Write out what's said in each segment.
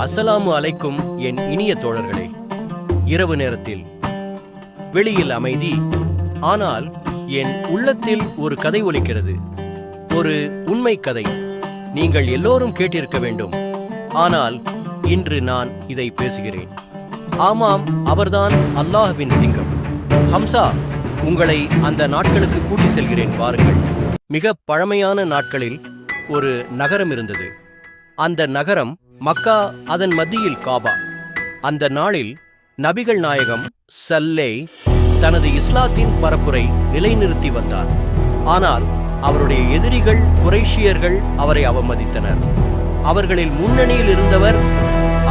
அஸ்ஸலாமு அலைக்கும் என் இனிய தோழர்களே. இரவு நேரத்தில் வெளியில் அமைதி, ஆனால் என் உள்ளத்தில் ஒரு கதை ஒலிக்கிறது. ஒரு உண்மை கதை. நீங்கள் எல்லோரும் கேட்டிருக்க வேண்டும். ஆனால் இன்று நான் இதை பேசுகிறேன். ஆமாம், அவர்தான் அல்லாஹ்வின் சிங்கம் ஹம்சா. உங்களை அந்த நாட்களுக்கு கூட்டி செல்கிறேன், வாருங்கள். மிக பழமையான நாட்களில் ஒரு நகரம் இருந்தது. அந்த நகரம் மக்கா, அதன் மத்தியில் காபா. அந்த நாளில் நபிகள் நாயகம் ஸல்லே தனது இஸ்லாத்தின் பரப்புரை நிலைநிறுத்தி வந்தார். ஆனால் அவருடைய எதிரிகள் குறைஷியர்கள் அவரை அவமதித்தனர். அவர்களில் முன்னணியில் இருந்தவர்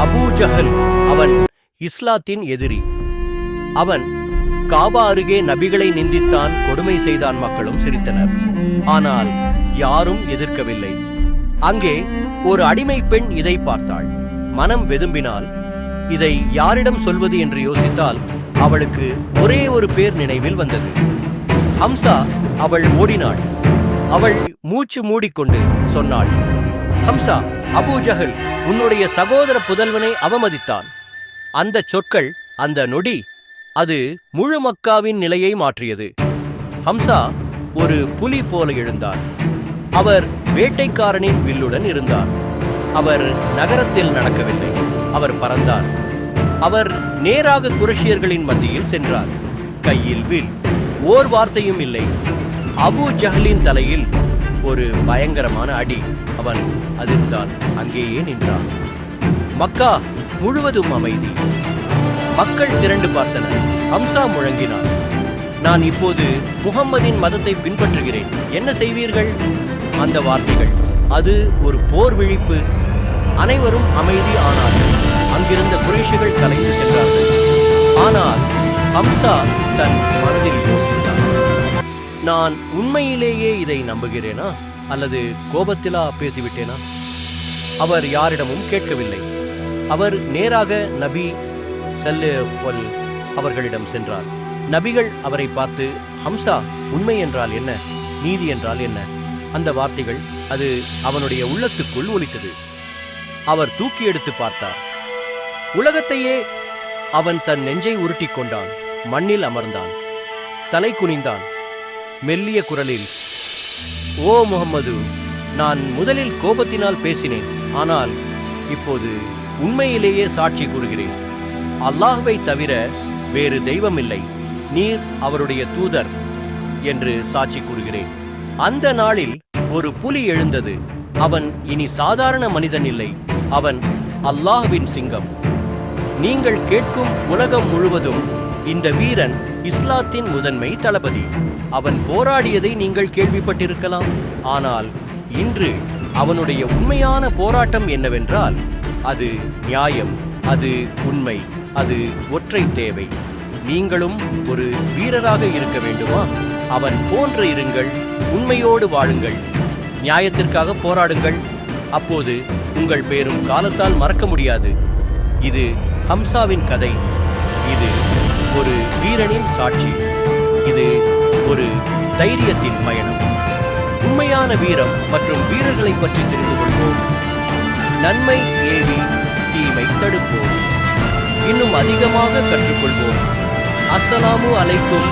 அபூ ஜஹல். அவன் இஸ்லாத்தின் எதிரி. அவன் காபா அருகே நபிகளை நிந்தித்தான், கொடுமை செய்தான். மக்களும் சிரித்தனர். ஆனால் யாரும் எதிர்க்கவில்லை. அங்கே ஒரு அடிமை பெண் இதை பார்த்தாள். மனம் வெதும்பினால் இதை யாரிடம் சொல்வது என்று யோசித்தால் அவளுக்கு ஒரே ஒரு பேர் நினைவில் வந்தது, ஹம்சா. அவள் ஓடினாள். அவள் மூச்சு மூடிக்கொண்டு சொன்னாள், ஹம்சா, அபூ ஜஹல் உன்னுடைய சகோதர புதல்வனை அவமதித்தான். அந்த சொற்கள், அந்த நொடி, அது முழு மக்காவின் நிலையை மாற்றியது. ஹம்சா ஒரு புலி போல எழுந்தார். அவர் வேட்டைக்காரனின் வில்லுடன் இருந்தார். அவர் நகரத்தில் நடக்கவில்லை, அவர் பறந்தார். அவர் நேராக குறைஷியர்களின் மத்தியில் சென்றார். கையில் வில், ஓர் வார்த்தையும் இல்லை. அபூ ஜஹலின் தலையில் ஒரு பயங்கரமான அடி. அவன் அதிர்ந்தான், அங்கேயே நின்றான். மக்கா முழுவதும் அமைதி. மக்கள் திரண்டு பார்த்தனர். ஹம்சா முழங்கினார், நான் இப்போது முஹம்மதின் மதத்தை பின்பற்றுகிறேன், என்ன செய்வீர்கள்? அந்த வார்த்தைகள், அது ஒரு போர் விழிப்பு. அனைவரும் அமைதி ஆனார்கள். அங்கிருந்த குறைஷிகள் கலைந்து சென்றார்கள். ஆனால் ஹம்சா தன் மனதில் யோசித்தார், நான் உண்மையிலேயே இதை நம்புகிறேனா அல்லது கோபத்திலா பேசிவிட்டேனா? அவர் யாரிடமும் கேட்கவில்லை. அவர் நேராக நபி ஸல்லல்லாஹு அவர்களிடம் சென்றார். நபிகள் அவரை பார்த்து, ஹம்சா, உண்மை என்றால் என்ன, நீதி என்றால் என்ன? அந்த வார்த்தைகள், அது அவனுடைய உள்ளத்துக்குள் ஒலித்தது. அவர் தூக்கி எடுத்து பார்த்தார். உலகத்தையே. அவன் தன் நெஞ்சை உருட்டி கொண்டான். மண்ணில் அமர்ந்தான். தலை குனிந்தான். மெல்லிய குரலில், ஓ முஹம்மது, நான் முதலில் கோபத்தினால் பேசினேன். ஆனால் இப்போது உண்மையிலேயே சாட்சி கூறுகிறேன். அல்லாஹ்வை தவிர வேறு தெய்வமில்லை. நீர் அவருடைய தூதர் என்று சாட்சி கூறுகிறேன். அந்த நாளில் ஒரு புலி எழுந்தது. அவன் இனி சாதாரண மனிதன் இல்லை, அவன் அல்லாஹ்வின் சிங்கம். நீங்கள் கேட்கும் உலகம் முழுவதும் இந்த வீரன் இஸ்லாத்தின் முதன்மை தளபதி. அவன் போராடியதை நீங்கள் கேள்விப்பட்டிருக்கலாம். ஆனால் இன்று அவனுடைய உண்மையான போராட்டம் என்னவென்றால், அது நியாயம், அது உண்மை, அது ஒற்றை தேவை. நீங்களும் ஒரு வீரராக இருக்க வேண்டுமா? அவன் போன்று இருங்கள், உண்மையோடு வாழுங்கள், நியாயத்திற்காக போராடுங்கள். அப்போது உங்கள் பேரும் காலத்தால் மறக்க முடியாது. இது ஹம்சாவின் கதை. இது ஒரு வீரனின் சாட்சி. இது ஒரு தைரியத்தின் பயணம். உண்மையான வீரம் மற்றும் வீரர்களை பற்றி தெரிந்து கொள்வோம். நன்மை ஏவி தீமை தடுப்போம். இன்னும் அதிகமாக கற்றுக்கொள்வோம். அஸ்ஸலாமு அலைக்கும்.